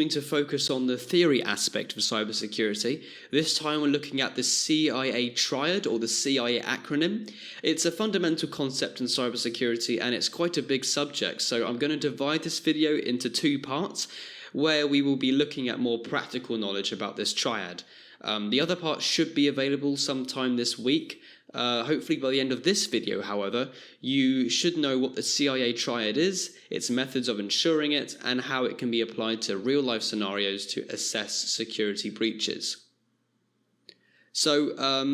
To focus on the theory aspect of cybersecurity. This time we're looking at the CIA Triad, or the CIA acronym. It's a fundamental concept in cybersecurity and it's quite a big subject, so I'm going to divide this video into two parts where we will be looking at more practical knowledge about this triad. The other part should be available sometime this week. Hopefully by the end of this video, however, you should know what the CIA Triad is, its methods of ensuring it, and how it can be applied to real-life scenarios to assess security breaches. So,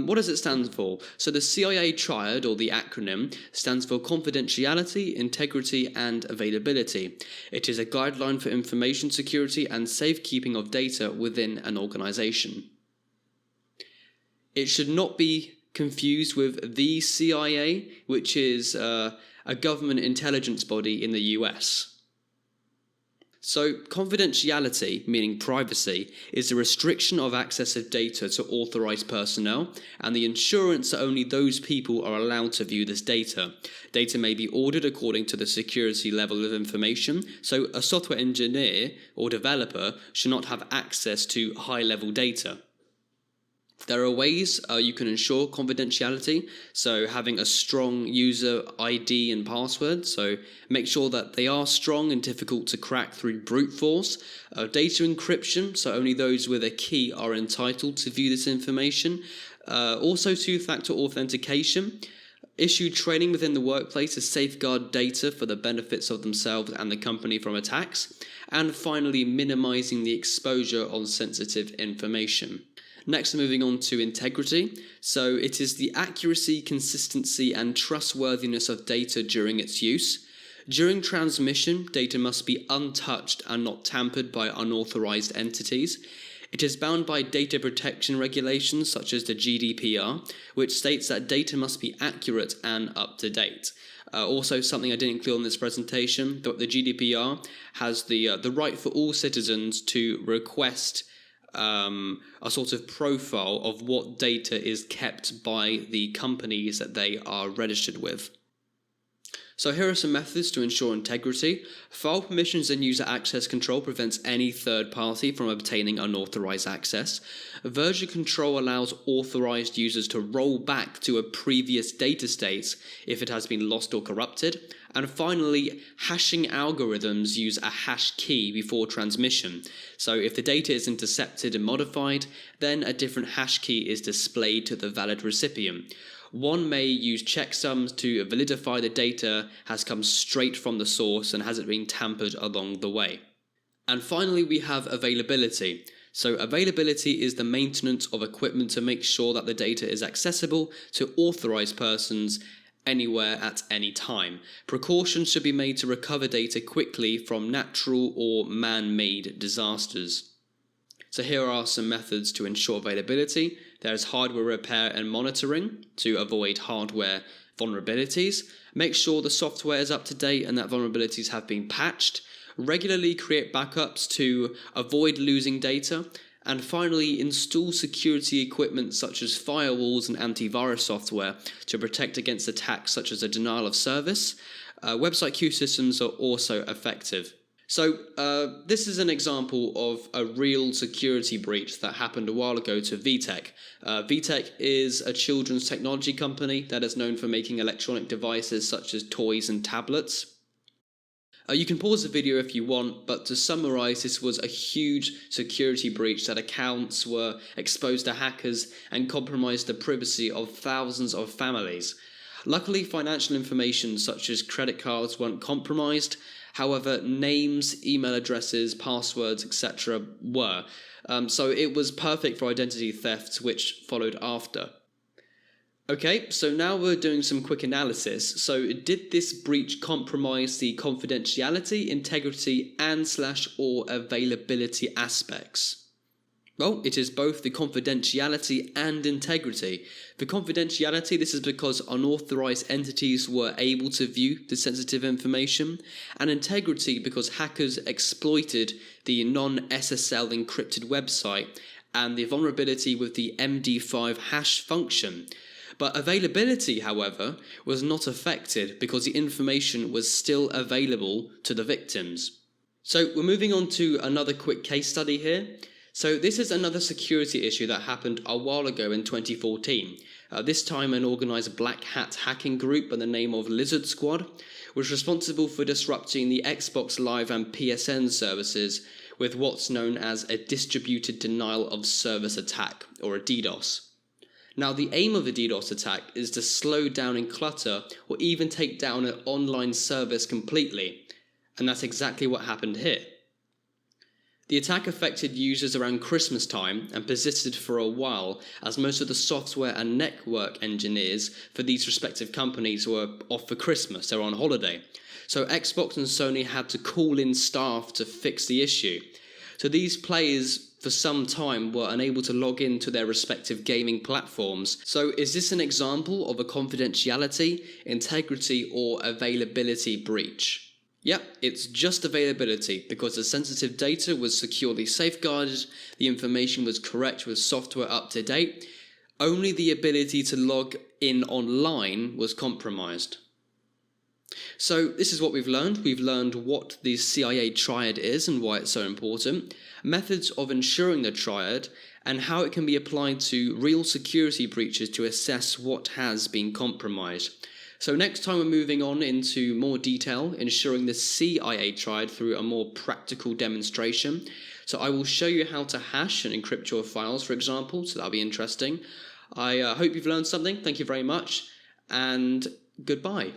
what does it stand for? So the CIA Triad, or the acronym, stands for confidentiality, integrity, and availability. It is a guideline for information security and safekeeping of data within an organization. It should not be confused with the CIA, which is a government intelligence body in the US. So confidentiality, meaning privacy, is the restriction of access of data to authorized personnel and the assurance that only those people are allowed to view this data. Data may be ordered according to the security level of information, so a software engineer or developer should not have access to high-level data. There are ways you can ensure confidentiality, so having a strong user ID and password, so make sure that they are strong and difficult to crack through brute force. Data encryption, so only those with a key are entitled to view this information. Also two-factor authentication. Issue training within the workplace to safeguard data for the benefits of themselves and the company from attacks. And finally, minimizing the exposure of sensitive information. Next, moving on to integrity. So it is the accuracy, consistency, and trustworthiness of data during its use. During transmission, data must be untouched and not tampered by unauthorized entities. It is bound by data protection regulations such as the GDPR, which states that data must be accurate and up to date. Also, something I didn't include in this presentation, but the GDPR has the right for all citizens to request a sort of profile of what data is kept by the companies that they are registered with. So here are some methods to ensure integrity. File permissions and user access control prevents any third party from obtaining unauthorized access. Version control allows authorized users to roll back to a previous data state if it has been lost or corrupted. And finally, hashing algorithms use a hash key before transmission. So if the data is intercepted and modified, then a different hash key is displayed to the valid recipient. One may use checksums to validate the data has come straight from the source and hasn't been tampered along the way. And finally, we have availability. So availability is the maintenance of equipment to make sure that the data is accessible to authorized persons anywhere at any time. Precautions should be made to recover data quickly from natural or man-made disasters. So here are some methods to ensure availability. There's hardware repair and monitoring to avoid hardware vulnerabilities. Make sure the software is up to date and that vulnerabilities have been patched. Regularly create backups to avoid losing data. And finally, install security equipment such as firewalls and antivirus software to protect against attacks such as a denial of service. Website queue systems are also effective. So this is an example of a real security breach that happened a while ago to VTech. VTech is a children's technology company that is known for making electronic devices such as toys and tablets. You can pause the video if you want, but to summarize, this was a huge security breach that accounts were exposed to hackers and compromised the privacy of thousands of families. Luckily, financial information such as credit cards weren't compromised. However, names, email addresses, passwords, etc. were. So it was perfect for identity theft, which followed after. Okay, so now we're doing some quick analysis. So did this breach compromise the confidentiality, integrity, and/or availability aspects? Well, it is both the confidentiality and integrity. For confidentiality, this is because unauthorized entities were able to view the sensitive information, and integrity because hackers exploited the non-SSL encrypted website and the vulnerability with the MD5 hash function. But availability, however, was not affected because the information was still available to the victims. So we're moving on to another quick case study here. So this is another security issue that happened a while ago in 2014. This time an organised black hat hacking group by the name of Lizard Squad was responsible for disrupting the Xbox Live and PSN services with what's known as a distributed denial of service attack, or a DDoS. Now, the aim of a DDoS attack is to slow down and clutter or even take down an online service completely, and that's exactly what happened here. The attack affected users around Christmas time and persisted for a while, as most of the software and network engineers for these respective companies were off for Christmas, they were on holiday. So Xbox and Sony had to call in staff to fix the issue. So these players for some time were unable to log into their respective gaming platforms. So is this an example of a confidentiality, integrity, or availability breach? Yep, it's just availability, because the sensitive data was securely safeguarded, the information was correct with software up to date, only the ability to log in online was compromised. So this is what we've learned. We've learned what the CIA Triad is and why it's so important, methods of ensuring the Triad, and how it can be applied to real security breaches to assess what has been compromised. So next time we're moving on into more detail, ensuring the CIA Triad through a more practical demonstration. So I will show you how to hash and encrypt your files, for example, so that'll be interesting. I hope you've learned something. Thank you very much, and goodbye.